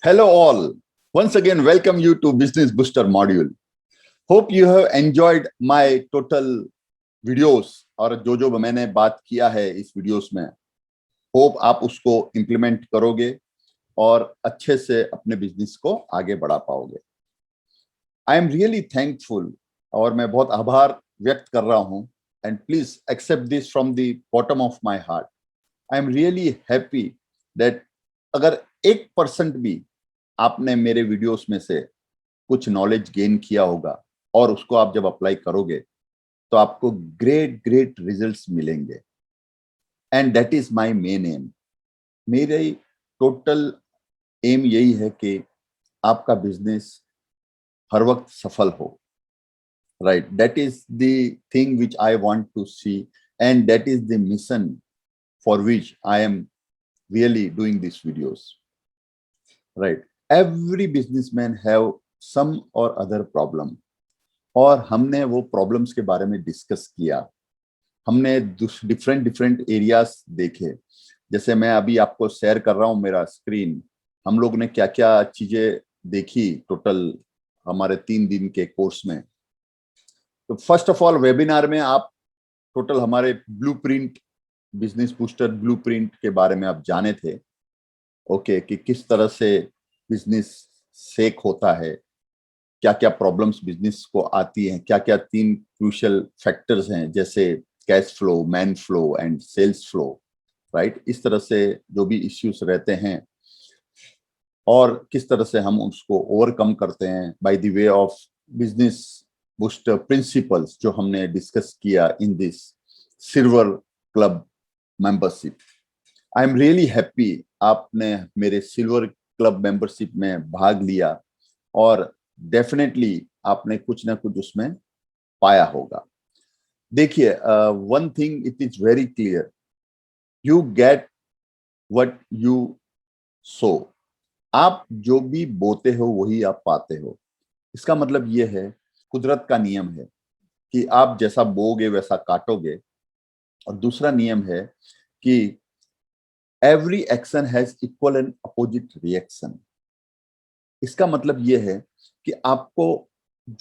Hello all. Once again, welcome you to Business Booster module. Hope you have enjoyed my total videos और जो मैंने बात किया है इस वीडियोस में. होप आप उसको इम्प्लीमेंट करोगे और अच्छे से अपने बिजनेस को आगे बढ़ा पाओगे. आई एम रियली थैंकफुल और मैं बहुत आभार व्यक्त कर रहा हूँ. And please accept this from the bottom of my heart. I am really happy that अगर 1% भी आपने मेरे वीडियोस में से कुछ नॉलेज गेन किया होगा और उसको आप जब अप्लाई करोगे तो आपको ग्रेट ग्रेट रिजल्ट्स मिलेंगे. And that is my main aim. मेरे टोटल एम यही है कि आपका बिजनेस हर वक्त सफल हो. Right, that is the thing which I want to see and that is the mission for which I am really doing this videos. Right, every businessman have some or other problem और हमने वो problems के बारे में discuss किया. हमने different areas देखे. जैसे मैं अभी आपको शेयर कर रहा हूँ मेरा स्क्रीन. हम लोग ने क्या क्या चीजें देखी टोटल हमारे 3 दिन के कोर्स में. तो फर्स्ट ऑफ ऑल वेबिनार में आप टोटल हमारे ब्लूप्रिंट, बिजनेस बूस्टर ब्लूप्रिंट के बारे में आप जाने थे. ओके, कि किस तरह से बिजनेस सेक होता है, क्या क्या प्रॉब्लम्स बिजनेस को आती हैं, क्या क्या 3 क्रूशियल फैक्टर्स हैं जैसे cash flow, man flow and sales flow. Right, इस तरह से जो भी इश्यूज रहते हैं और किस तरह से हम उसको ओवरकम करते हैं by the way of business booster principles जो हमने डिस्कस किया in this silver club membership. I am really happy आपने मेरे सिल्वर क्लब मेंबरशिप में भाग लिया और डेफिनेटली आपने कुछ ना कुछ उसमें पाया होगा. देखिए, one thing it is very clear, you get what you so. आप जो भी बोते हो वही आप पाते हो. इसका मतलब ये है, कुदरत का नियम है कि आप जैसा बोगे वैसा काटोगे. और दूसरा नियम है कि every action has equal and opposite reaction. इसका मतलब ये है कि आपको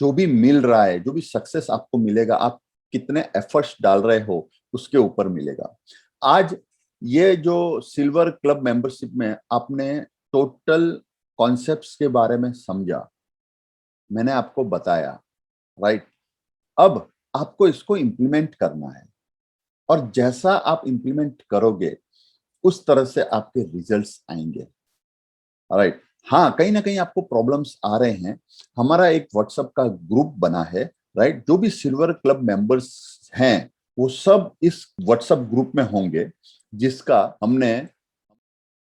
जो भी मिल रहा है, जो भी सक्सेस आपको मिलेगा, आप कितने एफर्ट्स डाल रहे हो उसके ऊपर मिलेगा. आज ये जो सिल्वर क्लब मेंबरशिप में आपने टोटल कॉन्सेप्ट्स के बारे में समझा, मैंने आपको बताया. राइट, अब आपको इसको इम्प्लीमेंट करना है और जैसा आप इम्प्लीमेंट करोगे उस तरह से आपके रिजल्ट्स आएंगे. राइट, हाँ, कहीं ना कहीं आपको प्रॉब्लम्स आ रहे हैं. हमारा एक व्हाट्सएप का ग्रुप बना है. राइट, जो भी सिल्वर क्लब मेंबर्स हैं वो सब इस व्हाट्सएप ग्रुप में होंगे जिसका हमने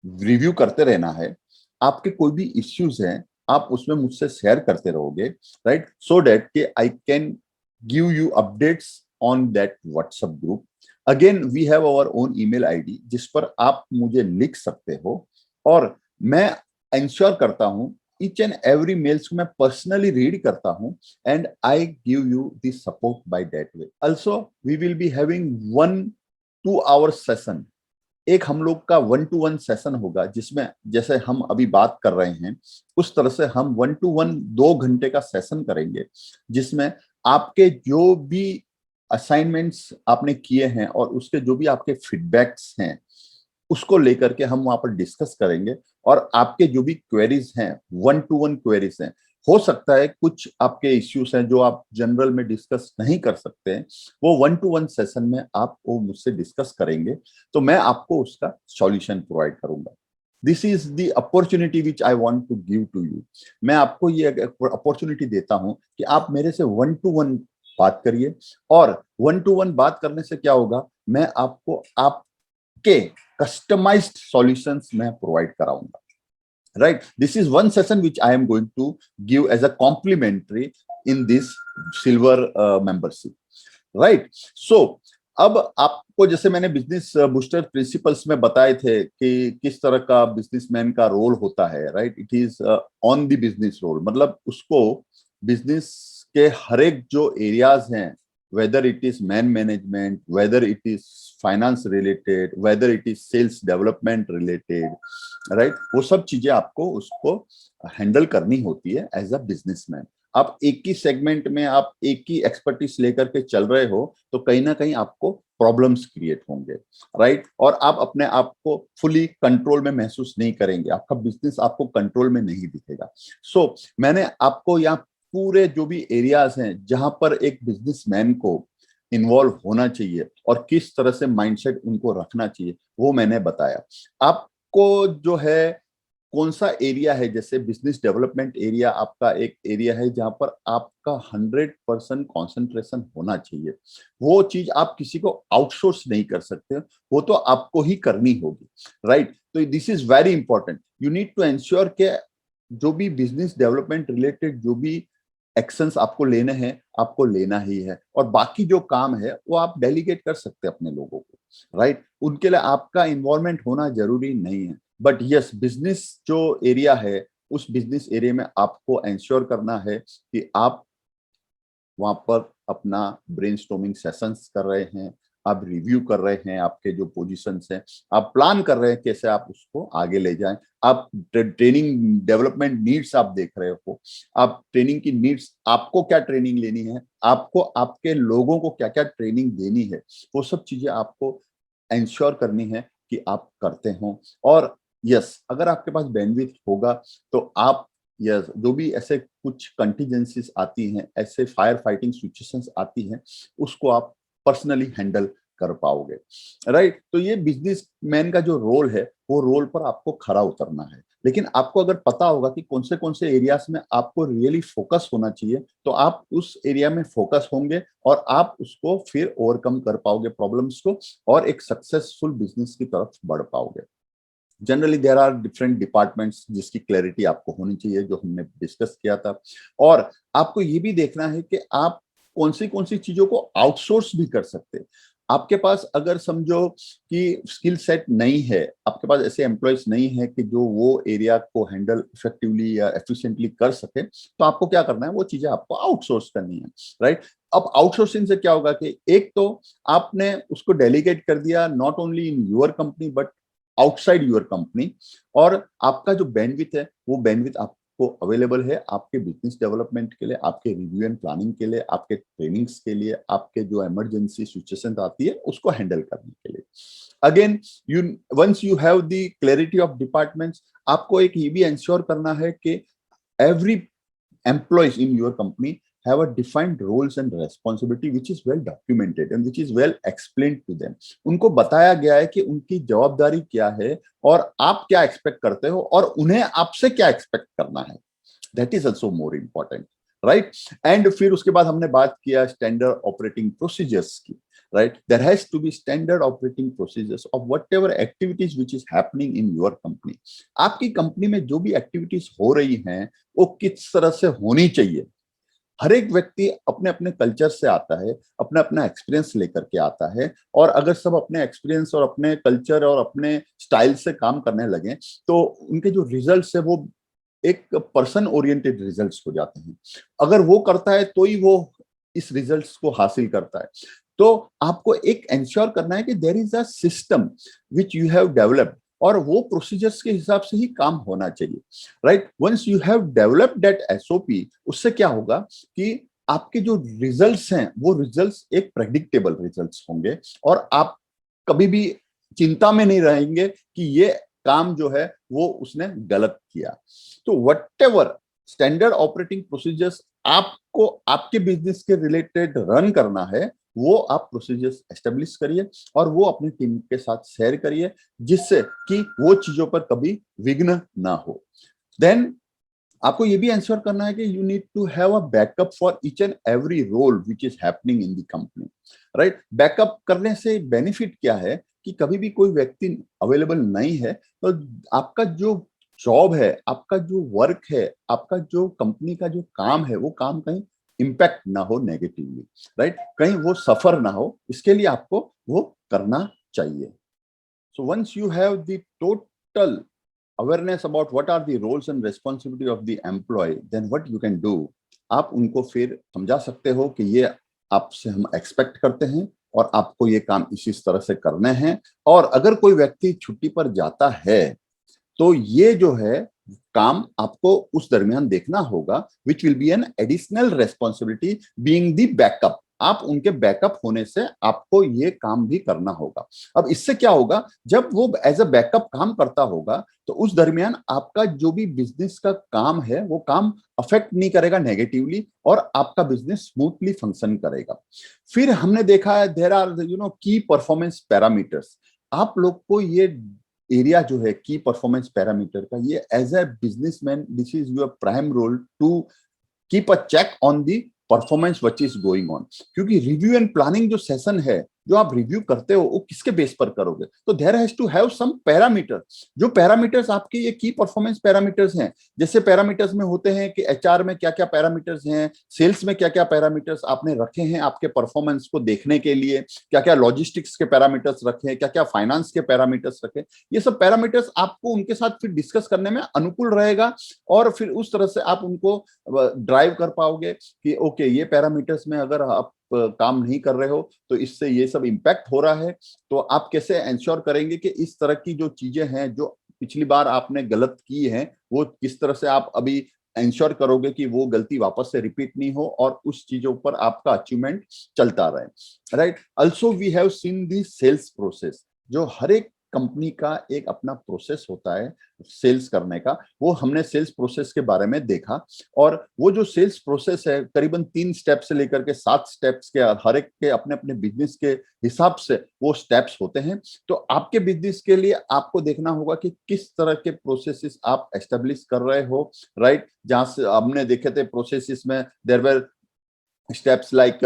रिव्यू करते रहना है. आपके कोई भी इश्यूज हैं आप उसमें मुझसे शेयर करते रहोगे. राइट, सो दैट कि I can give you updates on that WhatsApp group. Again we have our own email ID जिस पर आप मुझे लिख सकते हो और मैं इंश्योर करता हूं each and every मेल्स को मैं पर्सनली रीड करता हूं and I give you the support by that way. Also we will be having 1-2 hour session. एक हम लोग का 1-to-1 सेशन होगा जिसमें जैसे हम अभी बात कर रहे हैं उस तरह से हम 1-to-1 2 घंटे का सेशन करेंगे जिसमें आपके जो भी असाइनमेंट्स आपने किए हैं और उसके जो भी आपके फीडबैक्स हैं उसको लेकर के हम वहां पर डिस्कस करेंगे. और आपके जो भी क्वेरीज हैं, 1-to-1 क्वेरीज हैं, हो सकता है कुछ आपके इश्यूज हैं जो आप जनरल में डिस्कस नहीं कर सकते हैं, वो 1-to-1 सेशन में आप वो मुझसे डिस्कस करेंगे तो मैं आपको उसका सॉल्यूशन प्रोवाइड करूंगा. This is the opportunity which I want to give to you. मैं आपको ये अपॉर्चुनिटी देता हूं कि आप मेरे से 1-to-1 बात करिए और 1-to-1 बात करने से क्या होगा, मैं आपको आपके कस्टमाइज्ड सॉल्यूशंस मैं प्रोवाइड कराऊंगा. Right, this is one session which I am going to give as a complimentary in this silver membership. Right, so अब आपको जैसे मैंने बिजनेस बूस्टर प्रिंसिपल्स में बताए थे कि किस तरह का बिजनेसमैन का रोल होता है. Right, it is on the business role, मतलब उसको बिजनेस के हर एक जो एरियाज हैं whether it is man management, whether it is finance related, whether it is sales development related, right? वो सब चीजें आपको उसको हैंडल करनी होती है एज अ बिजनेसमैन। आप एक ही सेगमेंट में आप एक ही एक्सपर्टीज लेकर के चल रहे हो तो कहीं ना कहीं आपको प्रॉब्लम्स क्रिएट होंगे, राइट? और आप अपने आप को फुली कंट्रोल में महसूस नहीं करेंगे, आपका बिजनेस आपको कंट्रोल में नहीं दिखेगा। सो मैंने आपको यहाँ पूरे जो भी एरियाज हैं जहां पर एक बिजनेसमैन को इन्वॉल्व होना चाहिए और किस तरह से माइंडसेट उनको रखना चाहिए वो मैंने बताया। आपको जो है कौन सा एरिया है, जैसे बिजनेस डेवलपमेंट एरिया आपका एक एरिया है जहां पर आपका 100% कॉन्सेंट्रेशन होना चाहिए। वो चीज आप किसी को आउटसोर्स नहीं कर सकते, वो तो आपको ही करनी होगी, राइट? तो this is very important. You need to ensure के जो भी बिजनेस डेवलपमेंट रिलेटेड जो भी एक्शंस आपको लेने हैं आपको लेना ही है, और बाकी जो काम है वो आप डेलीगेट कर सकते हैं अपने लोगों को, राइट? उनके लिए आपका इन्वॉल्वमेंट होना जरूरी नहीं है। बट यस, बिजनेस जो एरिया है उस बिजनेस एरिया में आपको एंश्योर करना है कि आप वहां पर अपना ब्रेनस्टॉर्मिंग सेशंस कर रहे हैं, आप रिव्यू कर रहे हैं आपके जो पोजीशंस हैं, आप प्लान कर रहे हैं कैसे आप उसको आगे ले जाएं, आप ट्रेनिंग डेवलपमेंट नीड्स आप देख रहे हो, आप ट्रेनिंग की नीड्स, आपको क्या ट्रेनिंग लेनी है, आपको आपके लोगों को क्या क्या ट्रेनिंग देनी है, वो सब चीजें आपको इंश्योर करनी है कि आप करते हो। और यस, अगर आपके पास बैंडविड्थ होगा तो आप यस, जो भी ऐसे कुछ कंटीजेंसीज आती हैं, ऐसे फायर फाइटिंग सिचुएशंस आती हैं, उसको आप पर्सनली हैंडल कर पाओगे, राइट? तो ये बिजनेसमैन का जो रोल है वो रोल पर आपको खरा उतरना है। लेकिन आपको अगर पता होगा कि कौन से एरियाज में आपको रियली फोकस होना चाहिए तो आप उस एरिया में फोकस होंगे और आप उसको फिर ओवरकम कर पाओगे प्रॉब्लम्स को, और एक सक्सेसफुल बिजनेस की तरफ बढ़ पाओगे। Generally there are different departments जिसकी क्लैरिटी आपको होनी चाहिए, जो हमने डिस्कस किया था। और आपको ये भी देखना है कि आप कौन सी चीजों को आउटसोर्स भी कर सकते हैं। आपके पास अगर समझो कि स्किल सेट नहीं है, आपके पास ऐसे एम्प्लॉयज नहीं है कि जो वो एरिया को हैंडल इफेक्टिवली या एफिशिएंटली कर सके, तो आपको क्या करना है, वो चीजें आपको आउटसोर्स करनी है, राइट? अब आउटसोर्सिंग से क्या होगा कि एक तो आपने उसको डेलीगेट कर दिया, not only in your company but outside your company, और आपका जो बैंडविड्थ है वो बैंडविड्थ आपको अवेलेबल है आपके बिजनेस डेवलपमेंट के लिए, आपके रिव्यू एंड प्लानिंग के लिए, आपके ट्रेनिंग्स के लिए, आपके जो इमरजेंसी सिचुएशन आती है उसको हैंडल करने के लिए। Again, you once you have the clarity of departments, आपको एक ये भी इंश्योर करना है कि every employees in your company have a defined roles and responsibility which is well documented and which is well explained to them। उनको बताया गया है कि उनकी जवाबदारी क्या है और आप क्या एक्सपेक्ट करते हो और उन्हें आपसे क्या एक्सपेक्ट करना है। That is also more important, right? And फिर उसके बाद हमने बात किया स्टैंडर्ड ऑपरेटिंग प्रोसीजर्स की, right? There has to be standard operating procedures of whatever activities which is happening in your company। आपकी कंपनी में जो भी एक्टिविटीज हो रही हैं वो किस तरह से होनी चाहिए। हर एक व्यक्ति अपने अपने कल्चर से आता है, अपना अपना एक्सपीरियंस लेकर के आता है, और अगर सब अपने एक्सपीरियंस और अपने कल्चर और अपने स्टाइल से काम करने लगे तो उनके जो रिजल्ट्स है वो एक पर्सन ओरिएंटेड रिजल्ट्स हो जाते हैं। अगर वो करता है तो ही वो इस रिजल्ट्स को हासिल करता है। तो आपको एक एंश्योर करना है कि there is a system which you have developed, और वो प्रोसीजर्स के हिसाब से ही काम होना चाहिए, right? Once you have developed that SOP, उससे क्या होगा कि आपके जो रिजल्ट्स हैं वो रिजल्ट्स एक प्रेडिक्टेबल रिजल्ट्स होंगे, और आप कभी भी चिंता में नहीं रहेंगे कि ये काम जो है वो उसने गलत किया। तो व्हाटएवर स्टैंडर्ड ऑपरेटिंग प्रोसीजर्स आपको आपके बिजनेस के रिलेटेड रन करना है वो आप प्रोसीजर्स एस्टेब्लिश करिए और वो अपनी टीम के साथ शेयर करिए, जिससे कि वो चीजों पर कभी विघ्न ना हो। देन आपको ये भी आंसर करना है कि you need to have a backup for each and every role which is happening in the company, right? Backup करने से बेनिफिट क्या है कि कभी भी कोई व्यक्ति अवेलेबल नहीं है तो आपका जो जॉब है, आपका जो वर्क है, आपका जो कंपनी का जो काम है वो काम कहीं इम्पैक्ट ना हो नेगेटिवली, राइट? कहीं वो सफर ना हो, इसके लिए आपको वो करना चाहिए। So once you have the total awareness about what are the roles and responsibility of the employee, then what you can do, आप उनको फिर समझा सकते हो कि ये आपसे हम एक्सपेक्ट करते हैं और आपको ये काम इसी तरह से करने हैं। और अगर कोई व्यक्ति छुट्टी पर जाता है तो ये जो है काम आपको उस दरमियान देखना होगा, which will be an additional responsibility being the backup. आप उनके बैकअप होने से आपको ये काम भी करना होगा। अब इससे क्या होगा, जब वो एज अ बैकअप काम करता होगा तो उस दरमियान आपका जो भी बिजनेस का काम है वो काम अफेक्ट नहीं करेगा नेगेटिवली और आपका बिजनेस स्मूथली फंक्शन करेगा। फिर हमने देखा है देयर आर की परफॉर्मेंस पैरामीटर्स। आप लोग को ये एरिया जो है की परफॉर्मेंस पैरामीटर का, ये as a businessman this is your prime role to keep a check on the performance which is going on. क्योंकि रिव्यू एंड प्लानिंग जो सेशन है, जो आप रिव्यू करते हो वो किसके बेस पर करोगे, तो there has to have some parameter. जो पैरामीटर्स आपके ये की परफॉर्मेंस पैरामीटर्स हैं, जैसे पैरामीटर्स में होते हैं कि एचआर में क्या क्या पैरामीटर्स हैं, सेल्स में क्या क्या पैरामीटर्स आपने रखे हैं आपके परफॉर्मेंस को देखने के लिए, क्या क्या लॉजिस्टिक्स के पैरामीटर्स रखे हैं, क्या क्या फाइनेंस के पैरामीटर्स रखे। ये सब पैरामीटर्स आपको उनके साथ फिर डिस्कस करने में अनुकूल रहेगा और फिर उस तरह से आप उनको ड्राइव कर पाओगे कि ओके ये पैरामीटर्स में अगर आप काम नहीं कर रहे हो तो इससे ये सब इम्पैक्ट हो रहा है। तो आप कैसे एंश्योर करेंगे कि इस तरह की जो चीजें हैं जो पिछली बार आपने गलत की है वो किस तरह से आप अभी एंश्योर करोगे कि वो गलती वापस से रिपीट नहीं हो और उस चीजों पर आपका अचीवमेंट चलता रहे। Right, also we have seen the sales process. जो हर एक कंपनी का एक अपना प्रोसेस होता है सेल्स करने का, वो हमने सेल्स प्रोसेस के बारे में देखा। और वो जो सेल्स प्रोसेस है करीबन 3 स्टेप से लेकर के 7 स्टेप्स के, हर एक के अपने अपने बिजनेस के हिसाब से वो स्टेप्स होते हैं। तो आपके बिजनेस के लिए आपको देखना होगा कि किस तरह के प्रोसेसेस आप एस्टेब्लिश कर रहे हो। राइट, जहां से हमने देखे थे प्रोसेसेस में देयर वर स्टेप्स लाइक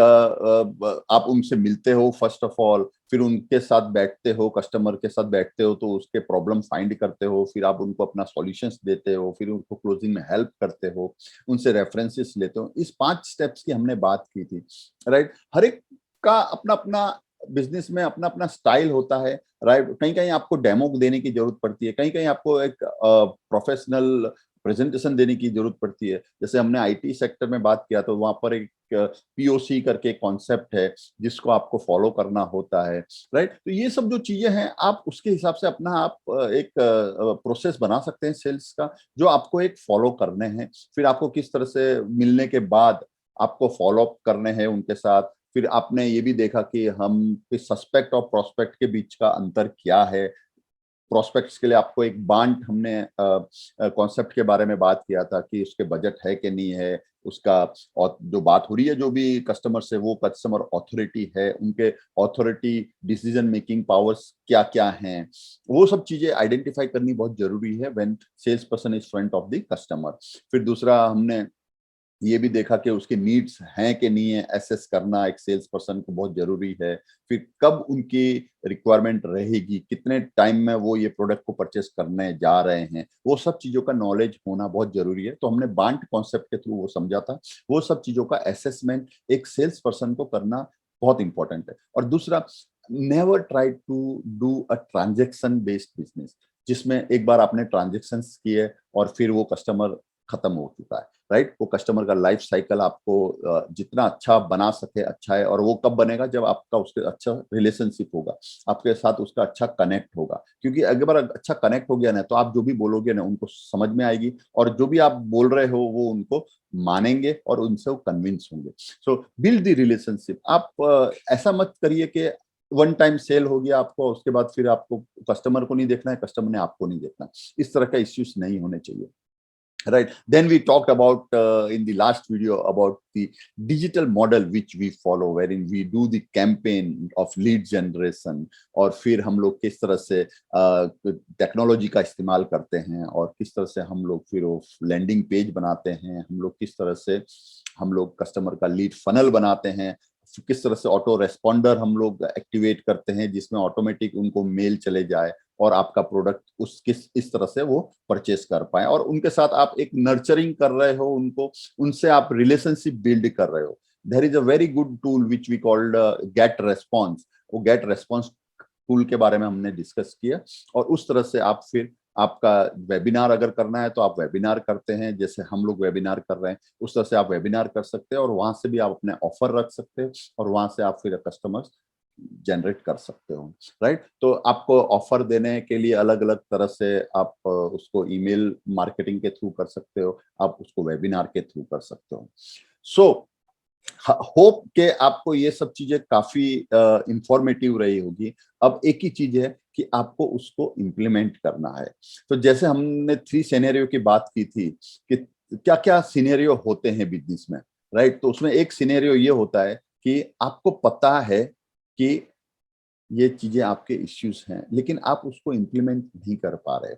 आप उनसे मिलते हो फर्स्ट ऑफ ऑल, फिर उनके साथ बैठते हो, कस्टमर के साथ बैठते हो तो उसके प्रॉब्लम फाइंड करते हो, फिर आप उनको अपना सॉल्यूशंस देते हो, फिर उनको क्लोजिंग में हेल्प करते हो, उनसे रेफरेंसेस लेते हो। इस 5 स्टेप्स की हमने बात की थी। राइट, हर एक का अपना अपना बिजनेस में अपना अपना स्टाइल होता है। राइट, कहीं कहीं आपको डेमो देने की जरूरत पड़ती है, कहीं कहीं आपको एक प्रोफेशनल प्रेजेंटेशन देने की जरूरत पड़ती है। जैसे हमने आईटी सेक्टर में बात किया तो वहां पर एक पीओसी करके कॉन्सेप्ट है जिसको आपको फॉलो करना होता है। राइट, तो ये सब जो चीजें हैं आप उसके हिसाब से अपना आप एक प्रोसेस बना सकते हैं सेल्स का, जो आपको एक फॉलो करने हैं। फिर आपको किस तरह से मिलने के बाद आपको फॉलो अप करने हैं उनके साथ। फिर आपने ये भी देखा कि हम सस्पेक्ट और प्रोस्पेक्ट के बीच का अंतर क्या है। प्रोस्पेक्ट्स के लिए आपको एक बांट हमने कॉन्सेप्ट के बारे में बात किया था कि उसके बजट है कि नहीं है, उसका और जो बात हो रही है जो भी कस्टमर से, वो कस्टमर ऑथोरिटी है, उनके ऑथोरिटी डिसीजन मेकिंग पावर्स क्या क्या हैं, वो सब चीजें आइडेंटिफाई करनी बहुत जरूरी है when sales person is front of the customer. फिर दूसरा हमने ये भी देखा कि उसके नीड्स हैं कि नहीं है, एसेस करना एक सेल्स पर्सन को बहुत जरूरी है। फिर कब उनकी रिक्वायरमेंट रहेगी, कितने टाइम में वो ये प्रोडक्ट को परचेस करने जा रहे हैं, वो सब चीजों का नॉलेज होना बहुत जरूरी है। तो हमने बांट कॉन्सेप्ट के थ्रू वो समझा था। वो सब चीजों का असेसमेंट एक सेल्स पर्सन को करना बहुत इंपॉर्टेंट है। और दूसरा, never try to do a transaction based business, जिसमें एक बार आपने ट्रांजेक्शन किए और फिर वो कस्टमर खत्म हो चुका है। राइट, वो कस्टमर का लाइफ साइकिल आपको जितना अच्छा बना सके अच्छा है। और वो कब बनेगा, जब आपका उसके अच्छा रिलेशनशिप होगा, आपके साथ उसका अच्छा कनेक्ट होगा। क्योंकि अगर अच्छा कनेक्ट हो गया ना तो आप जो भी बोलोगे ना उनको समझ में आएगी और जो भी आप बोल रहे हो वो उनको मानेंगे और उनसे वो कन्विंस होंगे। सो बिल्ड द रिलेशनशिप। आप ऐसा मत करिए कि वन टाइम सेल हो गया आपको, उसके बाद फिर आपको कस्टमर को नहीं देखना है, कस्टमर ने आपको नहीं देखना। इस तरह का इश्यूज नहीं होने चाहिए। Right, then we talked about in the last video about the digital model which we follow, wherein we do the campaign of lead generation। और फिर हम लोग किस तरह से टेक्नोलॉजी का इस्तेमाल करते हैं और किस तरह से हम लोग फिर वो लैंडिंग पेज बनाते हैं, हम लोग किस तरह से हम लोग कस्टमर का लीड फनल बनाते हैं, किस तरह से ऑटो रेस्पॉन्डर हम लोग एक्टिवेट करते हैं जिसमें ऑटोमेटिक उनको मेल चले जाए और आपका प्रोडक्ट उस किस इस तरह से वो परचेस कर पाए। और उनके साथ आप एक नर्चरिंग कर रहे हो, उनको उनसे आप रिलेशनशिप बिल्ड कर रहे हो। There is a very good tool which we called get response. वो गेट रेस्पॉन्स टूल के बारे में हमने डिस्कस किया और उस तरह से आप फिर आपका वेबिनार अगर करना है तो आप वेबिनार करते हैं, जैसे हम लोग वेबिनार कर रहे हैं उस तरह से आप वेबिनार कर सकते हैं, और वहां से भी आप अपने ऑफर रख सकते हैं और वहां से आप फिर कस्टमर्स जनरेट कर सकते हो, राइट। तो आपको ऑफर देने के लिए अलग अलग तरह से आप उसको ईमेल मार्केटिंग के थ्रू कर सकते हो, आप उसको वेबिनार के थ्रू कर सकते हो। सो होप के आपको ये सब चीजें काफी इंफॉर्मेटिव रही होगी। अब एक ही चीज है कि आपको उसको इम्प्लीमेंट करना है। तो जैसे हमने 3 सिनेरियो की बात की थी कि क्या क्या सिनेरियो होते हैं बिजनेस में, राइट। तो उसमें एक सिनेरियो ये होता है कि आपको पता है कि ये चीजें आपके इश्यूज हैं, लेकिन आप उसको इम्प्लीमेंट नहीं कर पा रहे।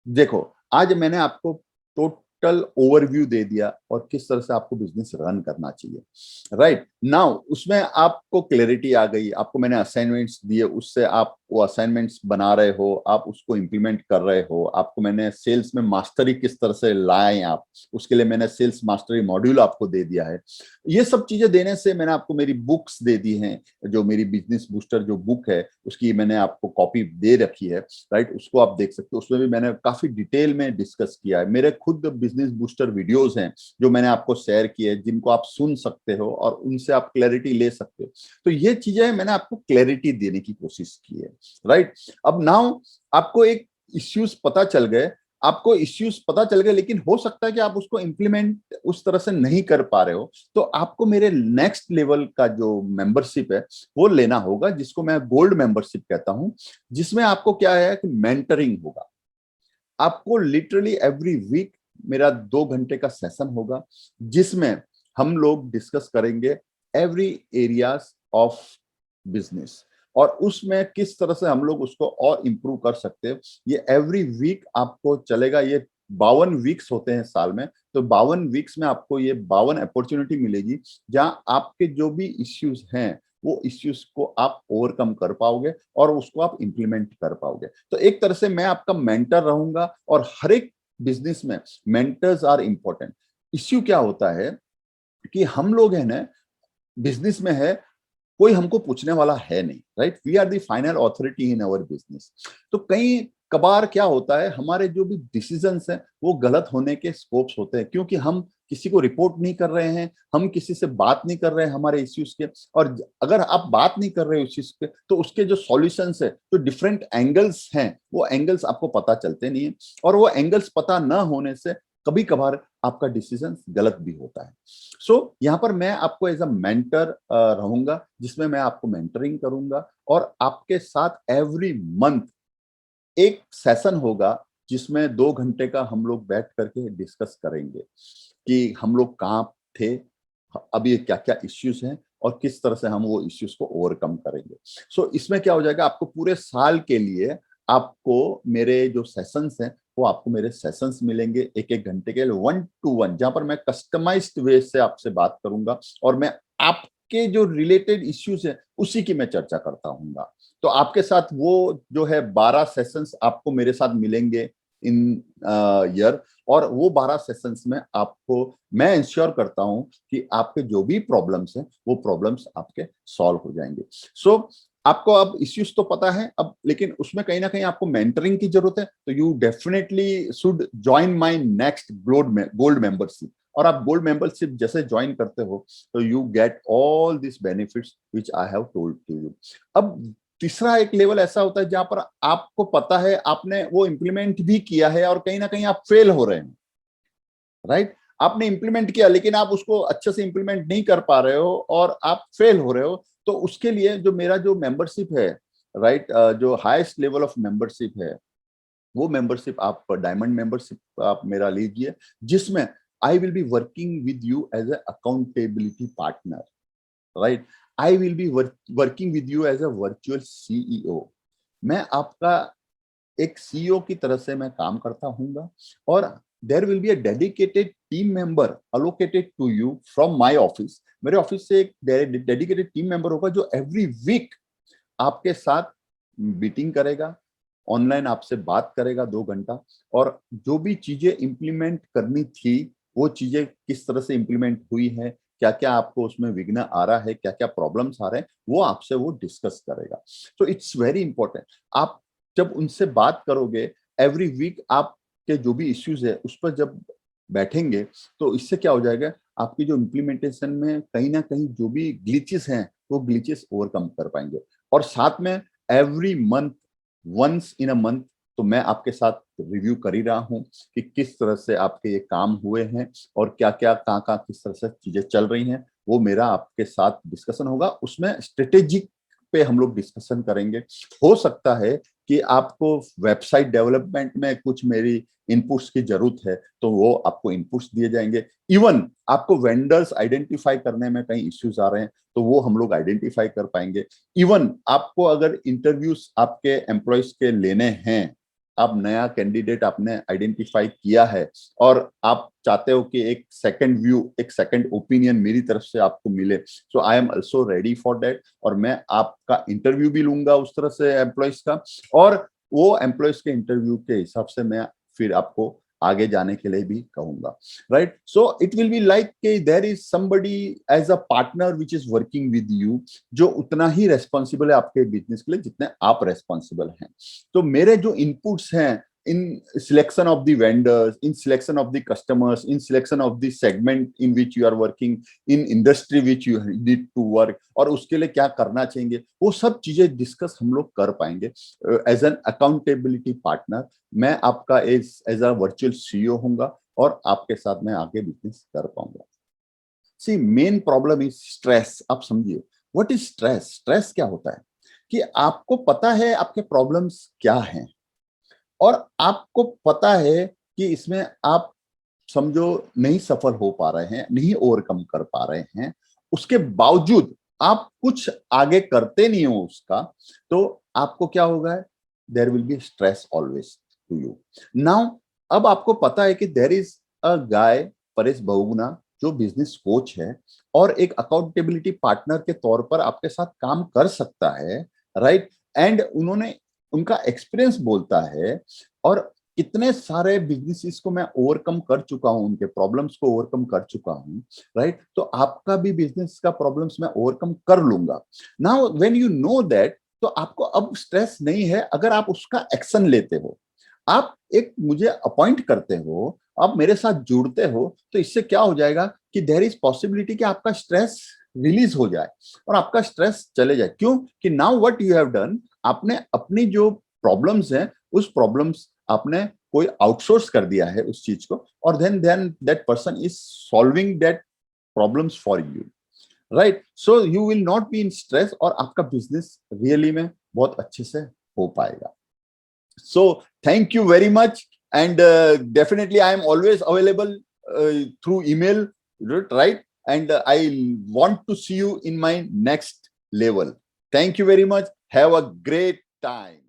देखो, आज मैंने आपको टोटल ओवरव्यू दे दिया और किस तरह से आपको बिजनेस रन करना चाहिए, राइट। नाउ उसमें आपको क्लैरिटी आ गई, आपको मैंने असाइनमेंट्स दिए, उससे आप वो असाइनमेंट्स बना रहे हो, आप उसको इंप्लीमेंट कर रहे हो। आपको मैंने सेल्स में मास्टरी किस तरह से लाएं आप, उसके लिए मैंने सेल्स मास्टरी मॉड्यूल आपको दे दिया है। ये सब चीजें देने से मैंने आपको मेरी बुक्स दे दी हैं, जो मेरी बिजनेस बूस्टर जो बुक है उसकी मैंने आपको कॉपी दे रखी है, राइट। उसको आप देख सकते हो, उसमें भी मैंने काफी डिटेल में डिस्कस किया है। मेरे खुद बिजनेस बूस्टर वीडियोस हैं जो मैंने आपको शेयर किए, जिनको आप सुन सकते हो और उनसे आप क्लैरिटी ले सकते हो। तो ये चीजें मैंने आपको क्लैरिटी देने की कोशिश की है, राइट। अब नाउ आपको एक इश्यूज पता चल गए, आपको इश्यूज पता चल गए, लेकिन हो सकता है कि आप उसको इंप्लीमेंट उस तरह से नहीं कर पा रहे हो। तो आपको मेरे नेक्स्ट लेवल का जो मेंबरशिप है वो लेना होगा, जिसको मैं गोल्ड मेंबरशिप कहता हूं, जिसमें आपको क्या है कि मेंटरिंग होगा। आपको लिटरली एवरी वीक मेरा 2 घंटे का सेशन होगा, जिसमें हम लोग डिस्कस करेंगे एवरी एरियाज ऑफ बिजनेस, और उसमें किस तरह से हम लोग उसको और इम्प्रूव कर सकते हैं। ये एवरी वीक आपको चलेगा। ये 52 वीक्स होते हैं साल में, तो 52 वीक्स में आपको ये 52 अपॉर्चुनिटी मिलेगी, जहां आपके जो भी इश्यूज हैं वो इश्यूज को आप ओवरकम कर पाओगे और उसको आप इंप्लीमेंट कर पाओगे। तो एक तरह से मैं आपका मेंटर रहूंगा, और हर एक बिजनेस में मेंटर्स आर इंपॉर्टेंट। इश्यू क्या होता है कि हम लोग है ना, बिजनेस में है, कोई हमको पूछने वाला है नहीं, right. We are the final authority in our business. तो कई कबार क्या होता है, हमारे जो भी डिसीजंस हैं वो गलत होने के स्कोप्स होते हैं, क्योंकि हम किसी को रिपोर्ट नहीं कर रहे हैं, हम किसी से बात नहीं कर रहे हैं हमारे इश्यूज के। और अगर आप बात नहीं कर रहे हो उस चीज के, तो उसके जो सॉल्यूशंस है, जो डिफरेंट एंगल्स हैं, वो एंगल्स आपको पता चलते नहीं है, और वो एंगल्स पता ना होने से कभी कभार आपका डिसीजन गलत भी होता है। सो यहाँ पर मैं आपको एज अ मेंटर रहूंगा, जिसमें मैं आपको मेंटरिंग करूंगा, और आपके साथ एवरी मंथ एक सेशन होगा, जिसमें 2 घंटे का हम लोग बैठ करके डिस्कस करेंगे कि हम लोग कहाँ थे, अभी क्या क्या इश्यूज हैं, और किस तरह से हम वो इश्यूज को ओवरकम करेंगे। सो इसमें क्या हो जाएगा, आपको पूरे साल के लिए आपको मेरे जो सेशंस हैं वो आपको मेरे सेशंस मिलेंगे 1-1 घंटे के लिए, 1-to-1, जहां पर मैं कस्टमाइज्ड वे से आपसे बात करूंगा, और मैं आपके जो रिलेटेड इश्यूज है उसी की मैं चर्चा करता हूँ। तो आपके साथ वो जो है 12 सेशंस आपको मेरे साथ मिलेंगे इन ईयर, और वो 12 सेशंस में आपको मैं इंश्योर करता हूं कि आपके जो भी प्रॉब्लम्स हैं वो प्रॉब्लम्स आपके सॉल्व हो जाएंगे। सो आपको अब इश्यूज तो पता है अब, लेकिन उसमें कहीं ना कहीं आपको मेंटरिंग की जरूरत है। तो you definitely should join my next gold membership. और आप गोल्ड मेंबरशिप जैसे ज्वाइन करते हो तो you get all this benefits which I have told to you. अब तीसरा एक लेवल ऐसा होता है जहां पर आपको पता है, आपने वो इंप्लीमेंट भी किया है और कहीं ना कहीं आप फेल हो रहे हैं, राइट। आपने इंप्लीमेंट किया लेकिन आप उसको अच्छे से इंप्लीमेंट नहीं कर पा रहे हो और आप फेल हो रहे हो। तो उसके लिए जो मेरा जो मेंबरशिप है, राइट, जो हाईएस्ट लेवल ऑफ मेंबरशिप है, वो मेंबरशिप आप डायमंड मेंबरशिप आप मेरा लीजिए, जिसमें I will be working with you as a accountability partner, right. I will be working with you as a virtual CEO. मैं आपका एक सीईओ की तरह से मैं काम करता हूँ, और there will be a dedicated team member allocated to you from my office. मेरे ऑफिस से एक डेडिकेटेड टीम मेंबर होगा जो एवरी वीक आपके साथ मीटिंग करेगा, ऑनलाइन आपसे बात करेगा 2 घंटा, और जो भी चीजें इंप्लीमेंट करनी थी वो चीजें किस तरह से इंप्लीमेंट हुई है, क्या क्या आपको उसमें विघ्न आ रहा है, क्या क्या प्रॉब्लम्स आ रहे हैं, वो आपसे वो डिस्कस करेगा। तो इट्स वेरी इंपॉर्टेंट। आप जब उनसे बात करोगे, एवरी वीक आपके जो भी इश्यूज है उस पर जब बैठेंगे तो इससे क्या हो जाएगा, आपकी जो इम्प्लीमेंटेशन में कहीं ना कहीं जो भी ग्लिचेस हैं वो ग्लिचेस ओवरकम कर पाएंगे। और साथ में every month, once in a month, तो मैं आपके साथ रिव्यू कर ही रहा हूँ कि किस तरह से आपके ये काम हुए हैं और क्या क्या कहाँ कहाँ किस तरह से चीजें चल रही हैं। वो मेरा आपके साथ डिस्कशन होगा, उसमें स्ट्रेटेजिक पे हम लोग डिस्कशन करेंगे। हो सकता है कि आपको वेबसाइट डेवलपमेंट में कुछ मेरी इनपुट्स की जरूरत है तो वो आपको इनपुट्स दिए जाएंगे। इवन आपको वेंडर्स आइडेंटिफाई करने में कहीं इश्यूज आ रहे हैं तो वो हम लोग आइडेंटिफाई कर पाएंगे। इवन आपको अगर इंटरव्यूज आपके एम्प्लॉयज के लेने हैं, आप नया कैंडिडेट आपने आइडेंटिफाई किया है और आप चाहते हो कि एक सेकंड व्यू, एक सेकंड ओपिनियन मेरी तरफ से आपको मिले, so I am also ready for that. और मैं आपका इंटरव्यू भी लूंगा उस तरह से एम्प्लॉयज का, और वो एम्प्लॉयज के इंटरव्यू के हिसाब से मैं फिर आपको आगे जाने के लिए भी कहूंगा, right. So it will be like there is somebody as a partner which is working with you, जो उतना ही रेस्पॉन्सिबल है आपके बिजनेस के लिए जितने आप रेस्पॉन्सिबल हैं। तो मेरे जो इनपुट्स हैं in selection of the vendors, in selection of the customers, in selection of the segment in which you are working, in industry which you need to work, और उसके लिए क्या करना चाहिए, वो सब चीजें डिस्कस हम लोग कर पाएंगे एज एन अकाउंटेबिलिटी पार्टनर। मैं आपका एज अ वर्चुअल सीईओ होऊंगा और आपके साथ मैं आगे बिजनेस कर पाऊंगा। सी मेन प्रॉब्लम इज स्ट्रेस। आप समझिए व्हाट इज स्ट्रेस। स्ट्रेस क्या होता है कि आपको पता है आपके प्रॉब्लम्स क्या हैं और आपको पता है कि इसमें आप समझो नहीं सफल हो पा रहे हैं, नहीं ओवरकम कर पा रहे हैं, उसके बावजूद आप कुछ आगे करते नहीं हो उसका, तो आपको क्या होगा, there will be stress always to you. Now अब आपको पता है कि there is a guy, Paresh Bahuguna, जो बिजनेस कोच है और एक अकाउंटेबिलिटी पार्टनर के तौर पर आपके साथ काम कर सकता है, राइट। एंड उन्होंने, उनका एक्सपीरियंस बोलता है और कितने सारे बिजनेसेस को मैं ओवरकम कर चुका हूं, उनके प्रॉब्लम्स को ओवरकम कर चुका हूं, राइट। तो आपका भी बिजनेस का प्रॉब्लम्स मैं ओवरकम कर लूंगा। Now when you know that, तो आपको अब स्ट्रेस नहीं है अगर आप उसका एक्शन लेते हो। आप एक मुझे अपॉइंट करते हो, आप मेरे साथ जुड़ते हो, तो इससे क्या हो जाएगा कि देयर इज पॉसिबिलिटी कि आपका स्ट्रेस रिलीज हो जाए और आपका स्ट्रेस चले जाए। क्यों कि now what you have done, आपने अपनी जो प्रॉब्लम्स हैं उस प्रॉब्लम्स आपने कोई आउटसोर्स कर दिया है उस चीज को, और then that person is solving that problems for you, right. So you will not be in stress और आपका बिजनेस रियली में बहुत अच्छे से हो पाएगा। So thank you very much and definitely I am always available through email, right. And I want to see you in my next level. Thank you very much. Have a great time.